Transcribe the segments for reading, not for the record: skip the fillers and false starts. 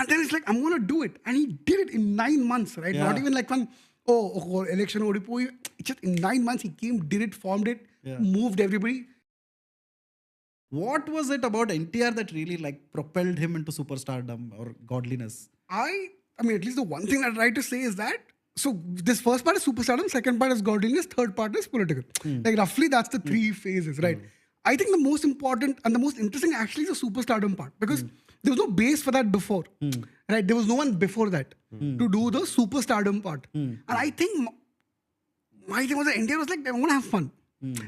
And then it's like, I'm going to do it. And he did it in 9 months, right? Yeah. Not even like one, election odipo. Just in 9 months, he came, did it, formed it, moved everybody. What was it about NTR that really like propelled him into superstardom or godliness? I mean, at least the one thing I try to say is that, so this first part is superstardom, second part is godliness, third part is political. Like roughly that's the three phases, right? I think the most important and the most interesting actually is the superstardom part because there was no base for that before, right? There was no one before that to do the superstardom part. And I think my thing was that India was like, I'm gonna have fun.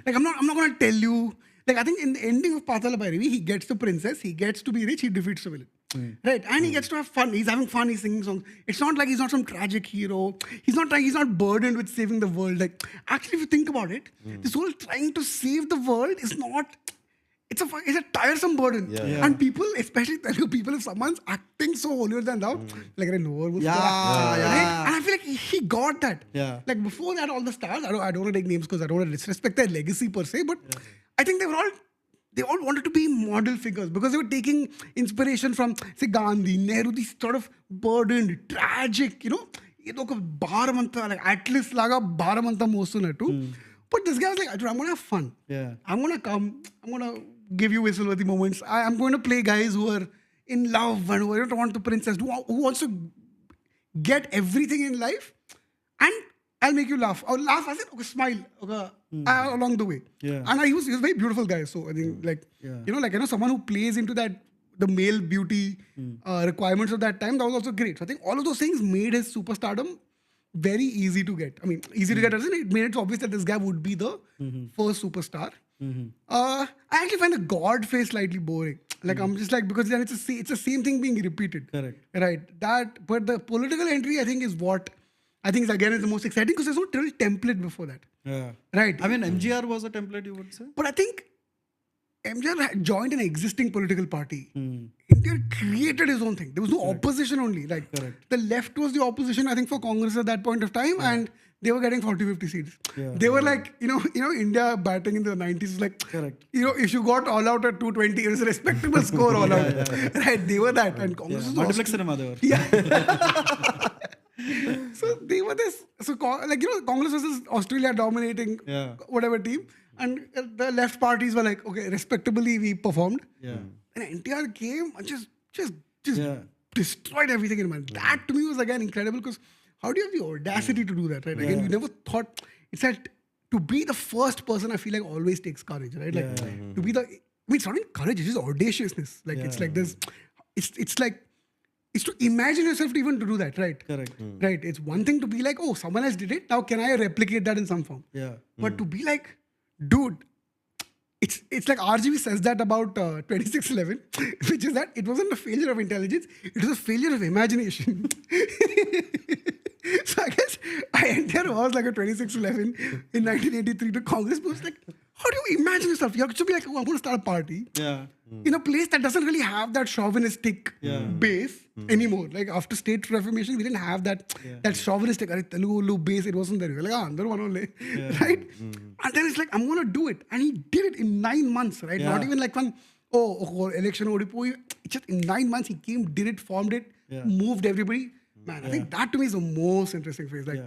Like I'm not gonna tell you. Like I think in the ending of Patala Bhairavi, he gets the princess, he gets to be rich, he defeats the villain. Right? And he gets to have fun. He's having fun, he's singing songs. It's not like he's not some tragic hero. He's not burdened with saving the world. Like actually if you think about it, this whole trying to save the world is not it's a tiresome burden. Yeah. And people, especially Telugu people, if someone's acting so holier than thou, like I know right? And I feel like he got that. Yeah. Like before that, all the stars, I don't want to take names because I don't want to disrespect their legacy per se, but I think they all wanted to be model figures because they were taking inspiration from, say, Gandhi, Nehru, these sort of burdened, tragic, like Atlas laga Bharamanta mosunattu. But this guy was like, I'm going to have fun. Yeah. I'm going to come. I'm going to give you whistle-worthy moments. I'm going to play guys who are in love and who don't want the princess, who wants to get everything in life. And I'll make you laugh. Or laugh as in, okay, smile along the way. Yeah. And he was a very beautiful guy. So I think, someone who plays into that, the male beauty requirements of that time, that was also great. So I think all of those things made his superstardom very easy to get. I mean, easy to get as in it made it obvious that this guy would be the first superstar. I actually find the God face slightly boring. Like I'm just like, because then it's the same thing being repeated. Correct. Right. But the political entry, I think, is what I think is the most exciting because there's no real template before that. Yeah. Right. I mean, MGR was a template, you would say? But I think MGR had joined an existing political party. India created his own thing. There was no opposition only. Like the left was the opposition, I think, for Congress at that point of time, and they were getting 40-50 seats. Yeah. They were like, India batting in the 90s was like, Correct. If you got all out at 220, it was a respectable score all out. Right? They were that, and Congress was Multiplex cinema they were. Yeah. So they were this. So Congress was this Australia dominating whatever team. And the left parties were like, okay, respectably we performed. Yeah. And NTR came and just destroyed everything in mind. That to me was again incredible because how do you have the audacity to do that, right? Again, you never thought, it's that to be the first person I feel like always takes courage, right? Like to be it's not even courage, it's just audaciousness. Like it's like this, it's to imagine yourself to even to do that, right? Correct. Right. It's one thing to be like, oh, someone else did it. Now can I replicate that in some form? Yeah. But to be like, dude, it's like RGB says that about 2611, which is that it wasn't a failure of intelligence, it was a failure of imagination. So I guess NTR was like a 2611 in 1983 to Congress, but it's like, how do you imagine yourself? You have to be like, oh, I'm going to start a party in a place that doesn't really have that chauvinistic base anymore. Like after state reformation, we didn't have that chauvinistic Telugu base. It wasn't there. We were like, under one only, right? And then it's like, I'm going to do it. And he did it in 9 months, right? Not even like one, election odipo. Just in 9 months, he came, did it, formed it, moved everybody. Man, I think that to me is the most interesting phase. Like